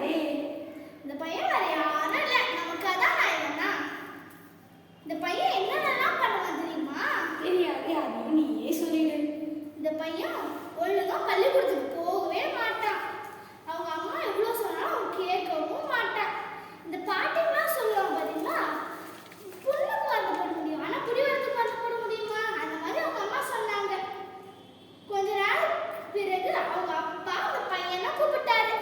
சொல்றாரே. இந்த பையன் வேற யாரும் இல்லை, நமக்கு அதான் நாயகன் தான். இந்த பையன் என்னென்னலாம் பண்ணுவான் தெரியுமா? தெரியாது, அதையும் நீயே சொல்லிடு. இந்த பையன் ஒழுங்கா பள்ளிக்கூடத்துக்கு போகவே மாட்டான். அவங்க அம்மா எவ்வளோ சொன்னாலும் அவன் கேட்கவும் மாட்டான். இந்த பாட்டிலாம் சொல்லுவாங்க பார்த்தீங்களா, புண்ணுக்கு மருந்து போட முடியும், ஆனால் புடிவரத்துக்கு மருந்து போட முடியுமா? அந்த மாதிரி அவங்க அம்மா சொன்னாங்க. கொஞ்ச நாள் பிறகு அவங்க அப்பா அந்த பையனை கூப்பிட்டாரு.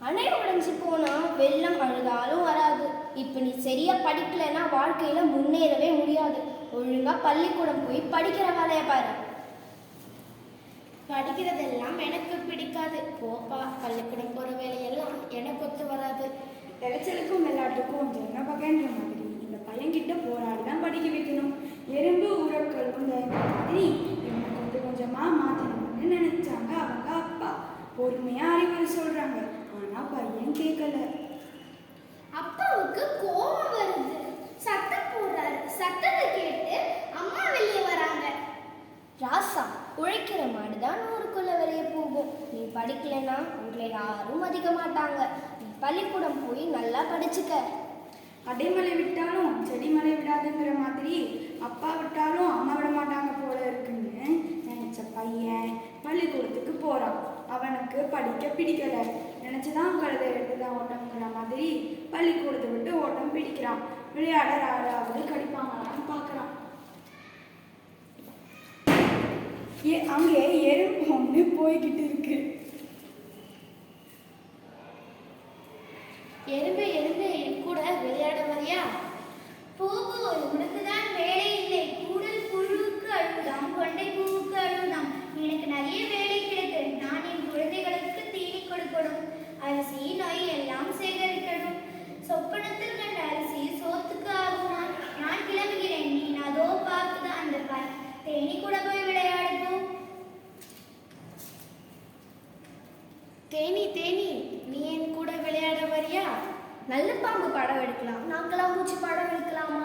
அணை உடைஞ்சு போனா வெள்ளம் அழுதாலும் வராது. இப்போ நீ சரியா படிக்கலைன்னா வாழ்க்கையில முன்னேறவே முடியாது. ஒழுங்கா பள்ளிக்கூடம் போய் படிக்கிற வேலையை பாரு. படிக்கிறதெல்லாம் எனக்கு பிடிக்காது. போப்பா, பள்ளிக்கூடம் போகிற வேலையெல்லாம் எனக்கு ஒத்து வராது. விளைச்சலுக்கும் விளையாட்டுக்கும் என்ன பகன்ற மாதிரி இந்த பையன்கிட்ட போராடி தான் படிக்க வைக்கணும். எறும்பு உரக்கல் இந்த மாதிரி இவங்க கொஞ்சம் கொஞ்சமா மாற்றணும்னு நினைச்சாங்க அவங்க அப்பா. பொறுமையா அறிவுரை சொல்றாங்க, ஆனா பையன் கேட்கல. அப்பாவுக்கு கோபம் வருது. சத்தம் போடுறாரு. சத்தத்தை கேட்டு அம்மா வெளியே வராங்க. ராசா, உழைக்கிற மாடு தான் ஊருக்குள்ள வெளியே போகும். நீ படிக்கலைன்னா ஊர்ல யாரும் மதிக்க மாட்டாங்க. நீ பள்ளிக்கூடம் போய் நல்லா படிச்சுக்க. அடைமலை விட்டாலும் செடி மலை விடாதுங்கிற மாதிரி அப்பா விட்டாலும் அம்மா விட மாட்டாங்க போல இருக்குன்னு நினைச்ச பையன் பள்ளிக்கூடத்துக்கு போறான். அவனுக்கு படிக்க பிடிக்கல. நினைச்சுதான் கழுதை எடுத்துதான் ஓட்டம்ங்கிற மாதிரி பள்ளிக்கூடத்தை விட்டு ஓட்டம் பிடிக்கிறான். விளையாட யாராவது கடிப்பாங்களான்னு பார்க்கறான். அங்கே எறும்பு ஒன்று போய்கிட்டு இருக்கு. எறும்பு எறும்பு என் கூட விளையாட வரியா? போகு, உனக்குதான் வேலை இல்லை. கூடல் புழுவுக்கு அழுதாம், கொண்டை பூவுக்கு அழுதாம். எனக்கு நிறைய வேலை கிடைக்கு. நான் என் குழந்தைகளுக்கு தீனி கொடுக்கணும், அரிசி நொய் எல்லாம் சேகரிக்கணும். சொப்பனத்தில் கண்ட அரிசி சோத்துக்கு ஆகுமா? நான் கிளம்புகிறேன். நீ அதோ பார்க்குது அந்த தேனி கூட போய் விளையாடுவோம். தேனி தேனி, நீ என் கூட விளையாட வரியா? நல்ல பாம்பு படம் எடுக்கலாம், நாங்களாம் பூச்சி படம் எடுக்கலாமா?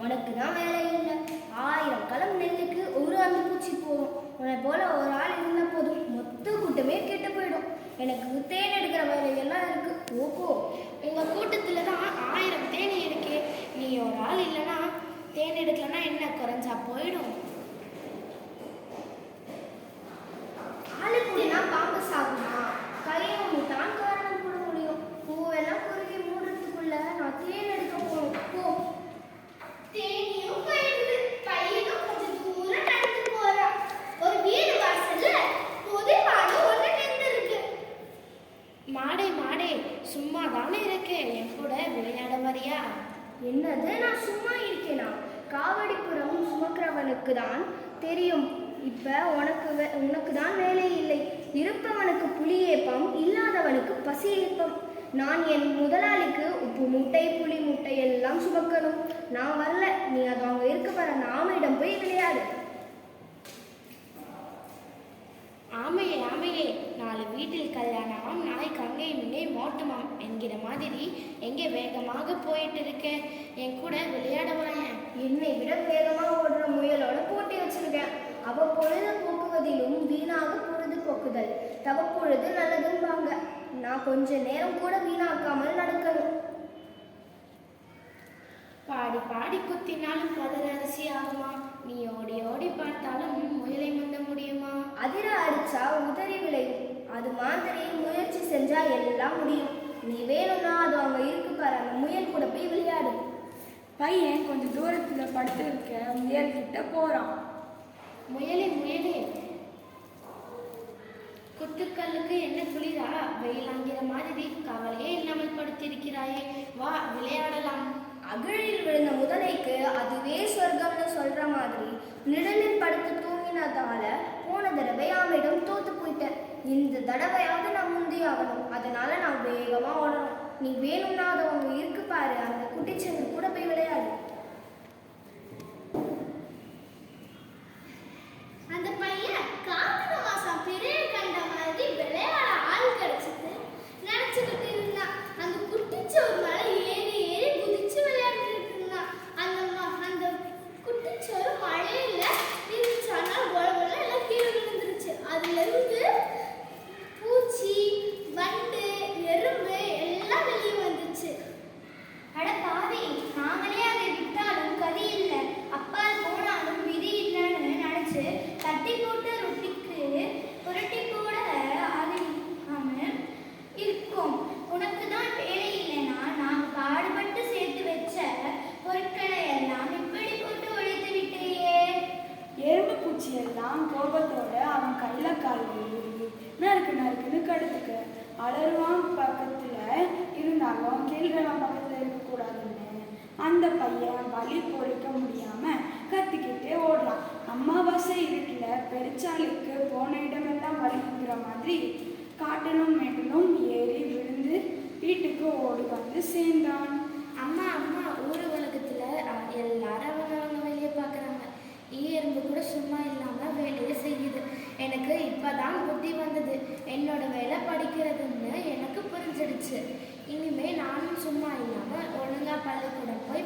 உனக்கு தான் வேலை இல்லை. 1000 களம் நெல்லுக்கு ஒரு அந்த பூச்சி போதும். உன்னை போல ஒரு ஆள் இருந்த போதும் மொத்த கூட்டமே கெட்டு போயிடும். எனக்கு தேன் எடுக்கிற வேலையெல்லாம் இருக்கு. ஓஹோ, உங்க கூட்டத்துல தான் 1000 தேனி இருக்கு. நீ ஒரு ஆள் இல்லைன்னா தேன் எடுக்கலன்னா என்ன குறைஞ்சா போயிடும்? ஆளுக்குனா பாம்பு சாகுமா? கையை தான் காரணம் போட முடியும். பூவெல்லாம் குறுகி மூடுறதுக்குள்ள நான் தேன் எடுக்க போகணும். போ. தேனியும் போயிடுது. பையனும் கொஞ்சம் தூரம் நடந்து போறா. ஒரு வீடு வாசல்ல புது மாடு ஒண்ணு நின்று இருக்கு. மாடே மாடே, சும்மா தானே இருக்கு, என் கூட விளையாட வரியா? என்னது, நான் சும்மா இருக்கேனா? காவடிப்புறம் சுமக்கிறவனுக்கு தான் தெரியும். இப்ப உனக்கு தான் வேலை இல்லை. இருப்பவனுக்கு புலி ஏப்பம், இல்லாதவனுக்கு பசி ஏப்பம். நான் என் முதலாளிக்கு உப்பு மூட்டை புளி மூட்டை எல்லாம் சுமக்கணும். நான் வரல. நீ அது அவங்க இருக்க வர நாமிடம் போய் விளையாடு. ஆமையே ஆமையே, 4 வீட்டில் கல்யாணமாம், நாய் கங்கை மிங்கை மோட்டமாம் என்கிற மாதிரி எங்கே வேகமாக போயிட்டு இருக்கேன். என் கூட விளையாட வரேன். என்னை விட வேகமா ஓடுற முயலோட போட்டி வச்சிருக்கேன். அவ பொழுது போக்குவதிலும் வீணாக பொழுது போக்குதல் தவப்பொழுது நல்லதும்பாங்க. நான் கொஞ்ச நேரம் கூட வீணாக்காமல் நடக்கணும். பாடி பாடி குத்தினாலும் கதர் அரிசி ஆகுமா? நீ ஓடி ஓடி பார்த்தாலும் முயலை முந்த முடியுமா? அதிர அடிச்சா உதறி விளையும். அது மாதிரி முயற்சி செஞ்சா எல்லாம் முடியும். நீ வேணும்னா அது அவங்க இருக்கு பாரு, அந்த முயல் கூட போய் விளையாடு. பையன் கொஞ்சம் தூரத்துல படுத்து இருக்க முயல் கிட்ட போறான். முயலே முயலே, குத்துக்கல்லுக்கு என்ன குளிரா? வெயிலாங்கிற மாதிரி கவலையே இல்லாமல் படுத்திருக்கிறாயே, வா விளையாடலாம். அகழில் விழுந்த முதலைக்கு அதுவே சொர்க்கம்னு சொல்ற மாதிரி நிழலில் படுத்து தூங்கினதால போன தடவை ஆமையிடம் தோத்து போயிட்டேன். இந்த தடவையாவது நான் முந்தியாகணும். அதனால நான் வேகமா ஓடணும். நீ வேணும்னா அதை அவங்க இருக்கு பாரு, அந்த குட்டிச்செங்கு கூட போய் விளையாடு. அந்த பையன் கார்த்திகை மாசம் பெரிய கண்ட மாதிரி விளையாட ஆள் கிடைச்சது நினைச்சுக்கிட்டு இருந்தான். அந்த குட்டிச்சோறு மேல ஏறி ஏறி குதிச்சு விளையாடிட்டு இருந்தான். அந்த குட்டிச்சோறு மழையில இருந்துச்சு. அதனால உழவுல எல்லாம் கீழே விழுந்துருச்சு. அதுல இருந்து பூச்சி, வண்டு, எறும்பு அலறுவான் பக்கத்துல இருந்தாலும் கேள்வன் பக்கத்துல இருக்கக்கூடாதுன்னு அந்த பையன் வலி பொறுக்க முடியாம கத்திக்கிட்டே ஓடுறான். அமாவாசை இருட்டுல பெருச்சாளுக்கு போன இடமெல்லாம் வலிக்குங்கிற மாதிரி காட்டிலும் மேட்டிலும் ஏறி விழுந்து வீட்டுக்கு ஓடி வந்து சேர்ந்தான். அம்மா அம்மா, ஊர் உலகத்துல எல்லாரும் அவங்க வேலையை பார்க்குறாங்க. எறும்பு கூட சும்மா இல்லாம வேலையை செய்யுது. எனக்கு இப்பதான் புத்தி வந்தது. என்னோட வேலை படிக்கிறதுன்னு எனக்கு புரிஞ்சிடுச்சு. இனிமே நானும் சும்மா இல்லாம ஒழுங்கா பள்ளிக்கூடம் போய்